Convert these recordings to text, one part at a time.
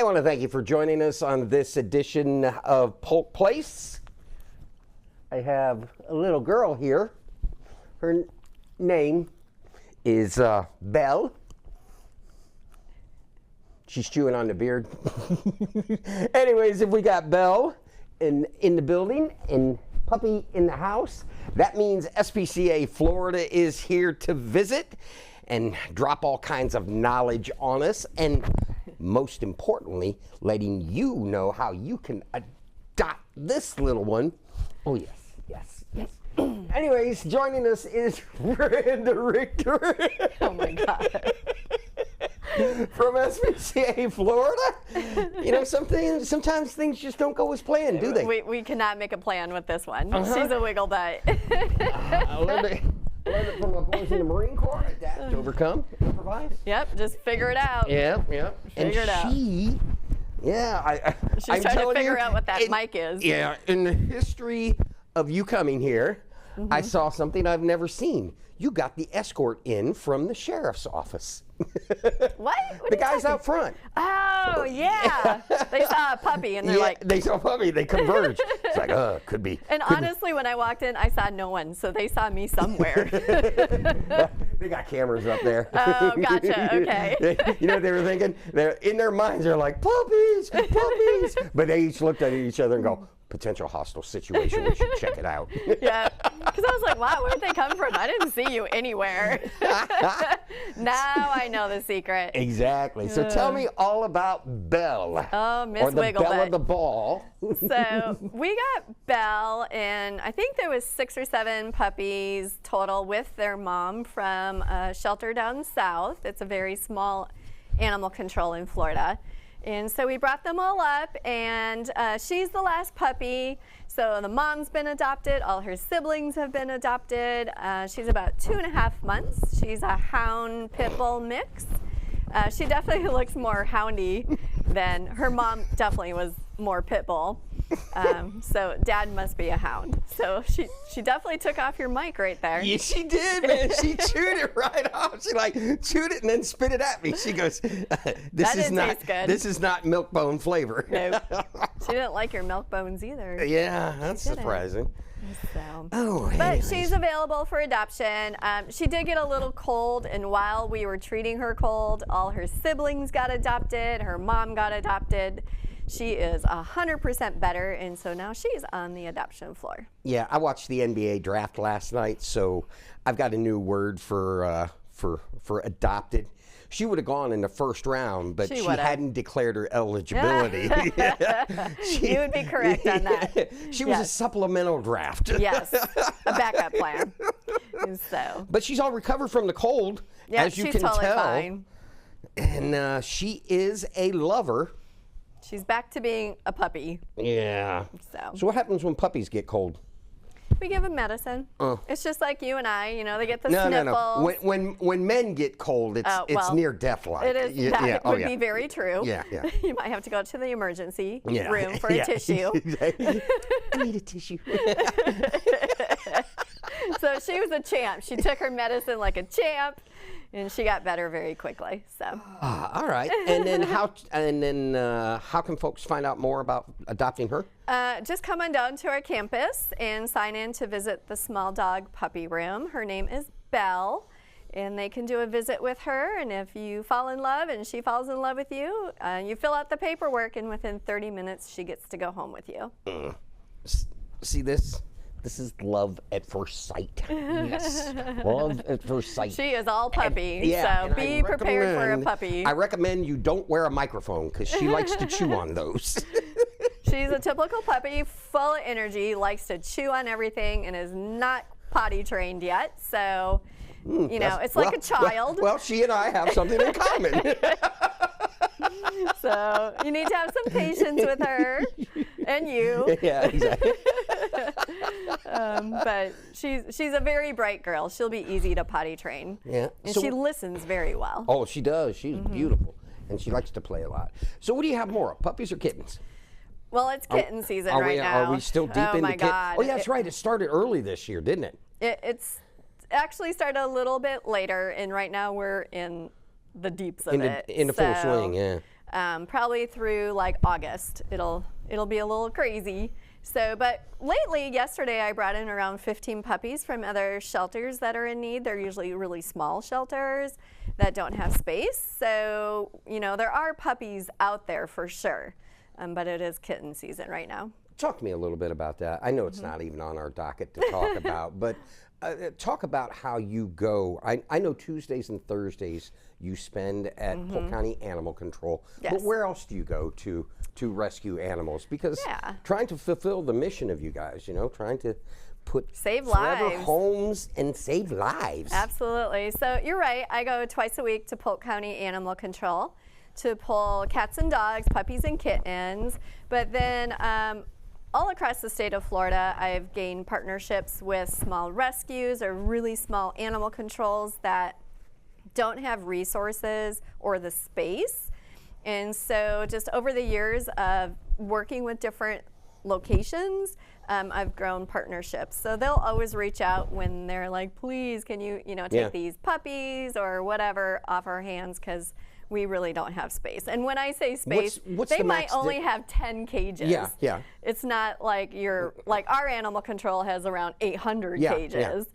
Hey, I want to thank you for joining us on this edition of Polk Place. I have a little girl here. Her name is Belle. She's chewing on the beard. Anyways, if we got Belle in the building and Puppy in the house, that means SPCA Florida is here to visit and drop all kinds of knowledge on us, and most importantly, letting you know how you can adopt this little one. Oh, yes, yes, yes. Anyways, joining us is Brenda Richter. Oh, my God. From SPCA Florida. You know, sometimes things just don't go as planned, do they? We cannot make a plan with this one. She's a wiggle butt. Learned it from my boys in the Marine Corps. Adapt, overcome, improvise. Yep, just figure it out. Yep. Figure it out. I'm trying to figure you, out what that mic is. Yeah, in the history of you coming here, I saw something I've never seen. You got the escort in from the sheriff's office. What? The guys out front. Oh, yeah. They saw a puppy and they're like... They saw a puppy. They converged. It's like, could be. And honestly, when I walked in, I saw no one. So they saw me somewhere. They got cameras up there. Oh, gotcha. Okay. You know what they were thinking? In their minds, they're like, puppies, puppies. But they each looked at each other and go, potential hostile situation. We should check it out. Yeah. Because I was like, wow, where'd they come from? I didn't see you anywhere. Now I know the secret. Exactly. So tell me all about Belle. Oh, Miss Or the Wigglebutt. Belle of the Ball. So we got Belle, and I think there was 6 or 7 puppies total with their mom from a shelter down south. It's a very small animal control in Florida. And so we brought them all up, and she's the last puppy. So the mom's been adopted. All her siblings have been adopted. She's about 2.5 months. She's a hound pit bull mix. She definitely looks more houndy than her mom. Definitely was more pit bull. So dad must be a hound. So she definitely took off your mic right there. Yeah, she did, man. She chewed it right off. She like chewed it and then spit it at me. She goes, "This is not milk bone flavor." Nope. She didn't like your milk bones either. Yeah, that's surprising. So. But she's available for adoption. She did get a little cold, and while we were treating her cold, all her siblings got adopted. Her mom got adopted. She is 100% better, and so now she's on the adoption floor. Yeah, I watched the NBA draft last night, so I've got a new word for adopted. She would have gone in the first round, but she hadn't declared her eligibility. You would be correct on that. She was a supplemental draft. Yes, a backup plan. So. But she's all recovered from the cold, as you can totally tell. Fine. And she is a lover. She's back to being a puppy. Yeah. So what happens when puppies get cold? We give them medicine. It's just like you and I, you know, they get the sniffles. No. When men get cold, it's near death-like. It is. That would be very true. Yeah. You might have to go to the emergency room for a tissue. I need a tissue. So she was a champ. She took her medicine like a champ, and she got better very quickly. So. All right. And then how can folks find out more about adopting her? Just come on down to our campus and sign in to visit the small dog puppy room. Her name is Belle, and they can do a visit with her. And if you fall in love and she falls in love with you, you fill out the paperwork, and within 30 minutes she gets to go home with you. See this? This is love at first sight. Yes, love at first sight. She is all puppy, so be prepared for a puppy. I recommend you don't wear a microphone because she likes to chew on those. She's a typical puppy, full of energy, likes to chew on everything, and is not potty trained yet. So, you know, it's like a child. Well, she and I have something in common. So you need to have some patience with her and you. Yeah, exactly. But she's a very bright girl. She'll be easy to potty train. Yeah. And she listens very well. Oh, she does. She's beautiful. And she likes to play a lot. So what do you have more, puppies or kittens? Well, it's kitten season right now. Are we still deep into my God. Oh, yeah, that's right. It started early this year, didn't it? It's actually started a little bit later, and right now we're in the deeps of it. In the full swing, yeah. probably through like August. It'll be a little crazy. So, but lately, yesterday, I brought in around 15 puppies from other shelters that are in need. They're usually really small shelters that don't have space. So, there are puppies out there for sure, but it is kitten season right now. Talk to me a little bit about that. I know it's not even on our docket to talk about, but talk about how you go. I know Tuesdays and Thursdays you spend at Polk County Animal Control, but where else do you go to rescue animals? Because trying to fulfill the mission of you guys, trying to save forever lives. homes and save lives. Absolutely. So you're right. I go twice a week to Polk County Animal Control to pull cats and dogs, puppies and kittens. But then all across the state of Florida, I've gained partnerships with small rescues or really small animal controls that don't have resources or the space. And so just over the years of working with different locations, I've grown partnerships. So they'll always reach out when they're like, please, can you, take these puppies or whatever off our hands, because we really don't have space. And when I say space, what's they the might max only have 10 cages. Yeah. It's not like our animal control has around 800 cages.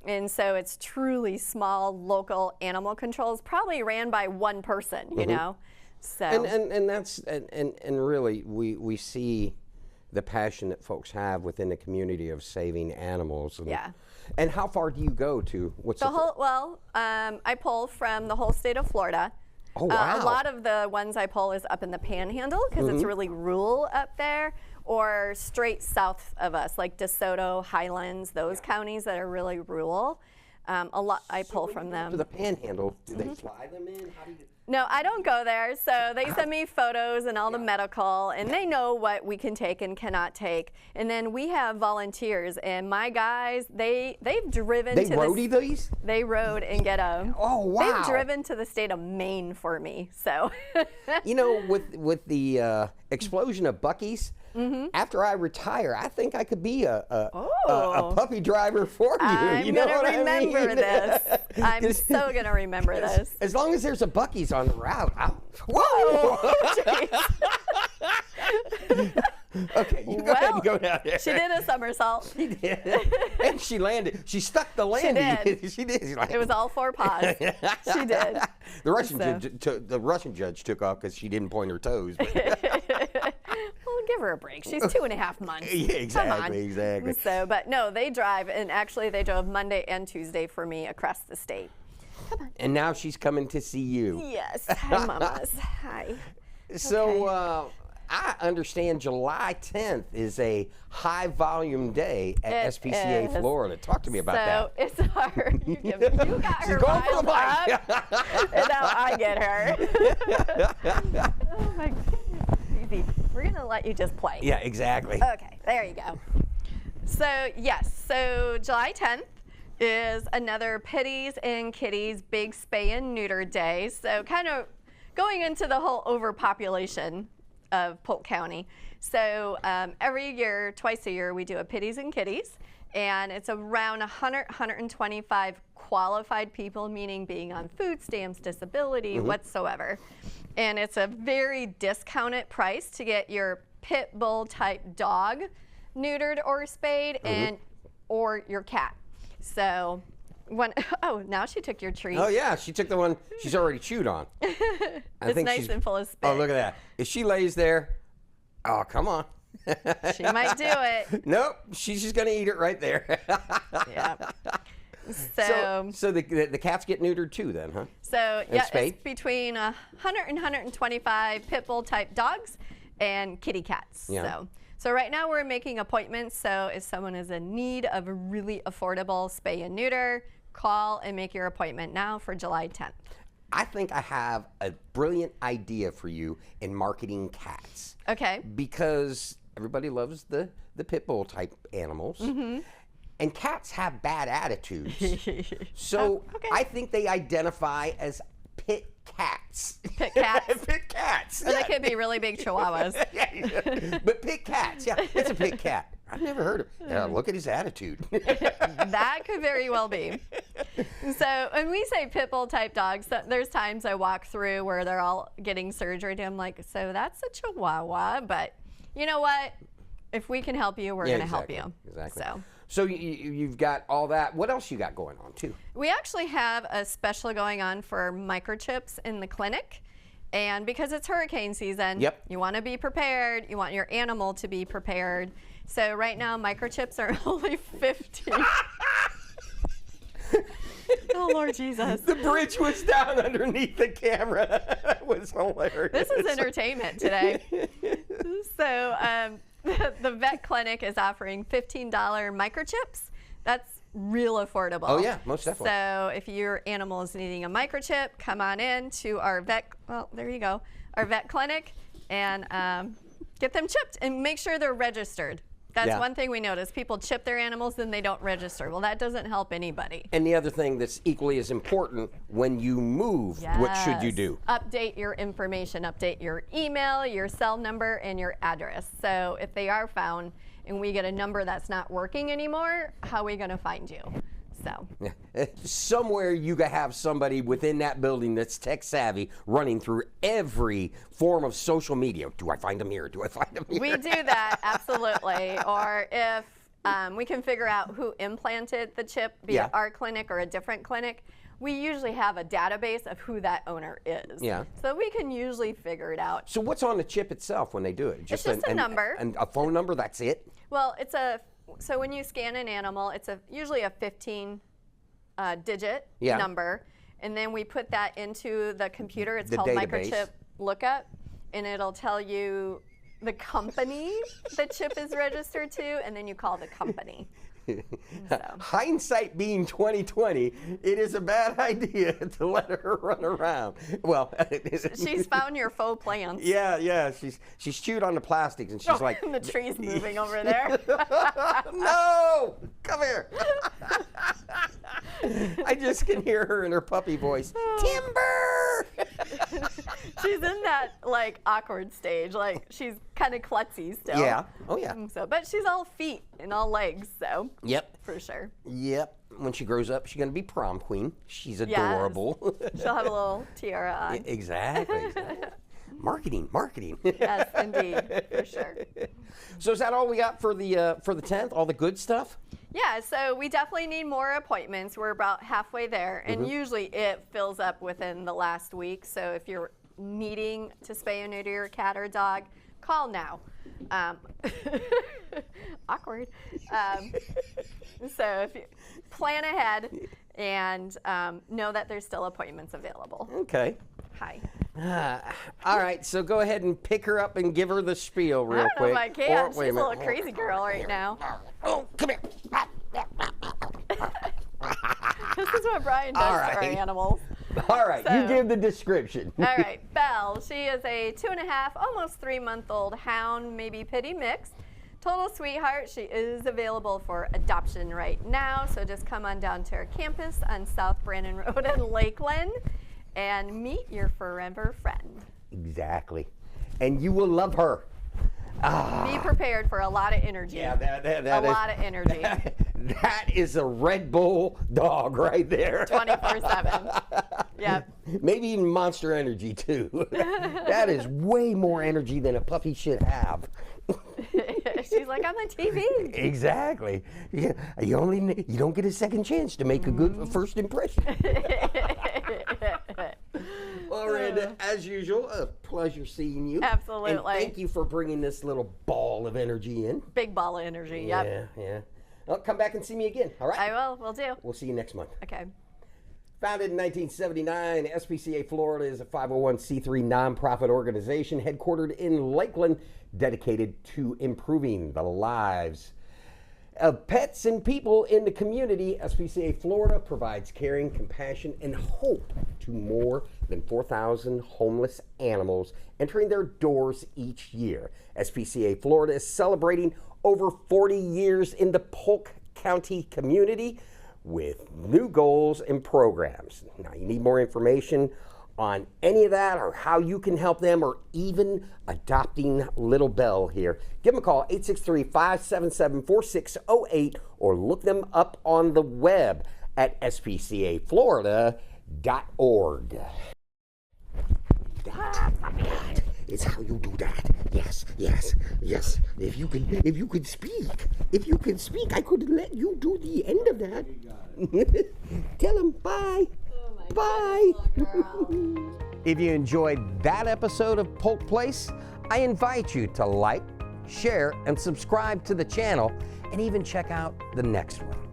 Yeah. And so it's truly small local animal controls, probably ran by one person, So and that's and really we see the passion that folks have within the community of saving animals. And, and how far do you go to what's the whole? Well, I pull from the whole state of Florida. Oh, wow. A lot of the ones I pull is up in the Panhandle because it's really rural up there, or straight south of us, like DeSoto, Highlands, those counties that are really rural. A lot I pull from them. To the Panhandle, do they fly them in? How do you? No, I don't go there. So they send me photos and all the medical, and they know what we can take and cannot take. And then we have volunteers, and my guys, they've driven to roadie these? They rode and get them. Oh, wow. They've driven to the state of Maine for me. So with the explosion of Buc-ee's, after I retire, I think I could be a puppy driver for you. I'm gonna remember this. I'm so gonna remember this. As long as there's a Buc-ee's on the route. Whoa! Okay, you go ahead and go down there. She did a somersault. She did. And she landed. She stuck the landing. She did. It was all 4 paws. She did. The Russian judge took off because she didn't point her toes. Well, give her a break. She's 2.5 months. Yeah, exactly. So, but no, they drive, and actually they drove Monday and Tuesday for me across the state. Come on. And now she's coming to see you. Yes. Hi, mamas. Hi. So, I understand July 10th is a high volume day at SPCA Florida. Talk to me about that. So it's hard. You got her riled up, and now I get her. Oh my goodness, easy. We're gonna let you just play. Yeah, exactly. Okay, there you go. So yes, so July 10th is another Pitties and Kitties big spay and neuter day. So kind of going into the whole overpopulation of Polk County. So every year, twice a year, we do a Pitties and Kitties, and it's around 125 qualified people, meaning being on food stamps, disability, whatsoever. And it's a very discounted price to get your pit bull type dog neutered or spayed, and or your cat. So now she took your treat. Oh yeah, she took the one she's already chewed on. It's nice and full of spit. Oh, look at that. If she lays there, oh, come on. She might do it. Nope, she's just gonna eat it right there. Yeah. So the cats get neutered too then, huh? So yeah, it's between 100 and 125 pit bull type dogs and kitty cats. Yeah. So right now we're making appointments. So if someone is in need of a really affordable spay and neuter, call and make your appointment now for July 10th. I think I have a brilliant idea for you in marketing cats. Okay. Because everybody loves the pit bull type animals. And cats have bad attitudes. So I think they identify as pit cats. Pit cats? Pit cats. Or they could be really big chihuahuas. But pit cats, yeah, it's a pit cat. I've never heard of it. Yeah, look at his attitude. That could very well be. So when we say pit bull type dogs, there's times I walk through where they're all getting surgery. And I'm like, so that's a Chihuahua, but you know what? If we can help you, we're going to help you. Exactly. So you've got all that. What else you got going on too? We actually have a special going on for microchips in the clinic. And because it's hurricane season, you want to be prepared. You want your animal to be prepared. So right now, microchips are only $15. Oh, Lord Jesus. The bridge was down underneath the camera. That was hilarious. This is entertainment today. So the vet clinic is offering $15 microchips. That's real affordable. Oh, yeah, most definitely. So if your animal is needing a microchip, come on in to our vet, well, there you go, our vet clinic, and get them chipped and make sure they're registered. That's one thing we notice. People chip their animals, then they don't register. Well, that doesn't help anybody. And the other thing that's equally as important, when you move, what should you do? Update your information. Update your email, your cell number, and your address. So if they are found and we get a number that's not working anymore, how are we going to find you? So somewhere you have somebody within that building that's tech savvy running through every form of social media. Do I find them here? Do I find them here? We do that, absolutely. Or if we can figure out who implanted the chip, be it our clinic or a different clinic, we usually have a database of who that owner is. Yeah. So we can usually figure it out. So what's on the chip itself when they do it? It's just a number. And a phone number, that's it? Well, so when you scan an animal, it's usually a 15 digit number, and then we put that into the computer. It's called database. Microchip Lookup, and it'll tell you the company the chip is registered to, and then you call the company. So. Hindsight being 2020, it is a bad idea to let her run around. Well, she's found your faux plants. Yeah. She's chewed on the plastics, and she's like, and the tree's moving over there. No, come here. I just can hear her in her puppy voice. Timber. She's in that like awkward stage, like she's kind of klutzy still. Yeah. Oh yeah. So, but she's all feet and all legs, so. Yep. For sure. Yep. When she grows up, she's gonna be prom queen. She's adorable. Yes. She'll have a little tiara on. Exactly. Marketing. Yes, indeed, for sure. So is that all we got for the 10th? All the good stuff? Yeah, so we definitely need more appointments. We're about halfway there, and usually it fills up within the last week. So if you're needing to spay and neuter your cat or dog, call now. Awkward. So if you plan ahead and know that there's still appointments available. Okay. Hi. All right, so go ahead and pick her up and give her the spiel real quick. I don't know if I can. She's a little crazy girl right now. Oh, come here. This is what Brian does to our animals. All right, So, you give the description. All right, Belle. She is a 2.5, almost 3-month-old hound, maybe pitty mix. Total sweetheart. She is available for adoption right now. So just come on down to our campus on South Brandon Road in Lakeland and meet your forever friend. Exactly. And you will love her. Be prepared for a lot of energy. Yeah, that a lot of energy. That is a Red Bull dog right there. 24/7. Yep. Maybe even Monster Energy too. That is way more energy than a puppy should have. She's like, I'm on TV. Exactly. You don't get a second chance to make a good first impression. Well, Miranda, as usual, a pleasure seeing you. Absolutely. And thank you for bringing this little ball of energy in. Big ball of energy, yep. Yeah. Well, come back and see me again, all right? I will, will do. We'll see you next month. Okay. Founded in 1979, SPCA Florida is a 501c3 nonprofit organization headquartered in Lakeland, dedicated to improving the lives of pets and people in the community. SPCA Florida provides caring, compassion, and hope to more than 4,000 homeless animals entering their doors each year. SPCA Florida is celebrating over 40 years in the Polk County community with new goals and programs. Now, you need more information on any of that or how you can help them or even adopting little Belle here. Give them a call, 863-577-4608, or look them up on the web at spcaflorida.org. That is how you do that. Yes, yes, yes. If you could speak, I could let you do the end of that. Tell them bye. Oh Bye. goodness, If you enjoyed that episode of Polk Place, I invite you to like, share, and subscribe to the channel, and even check out the next one.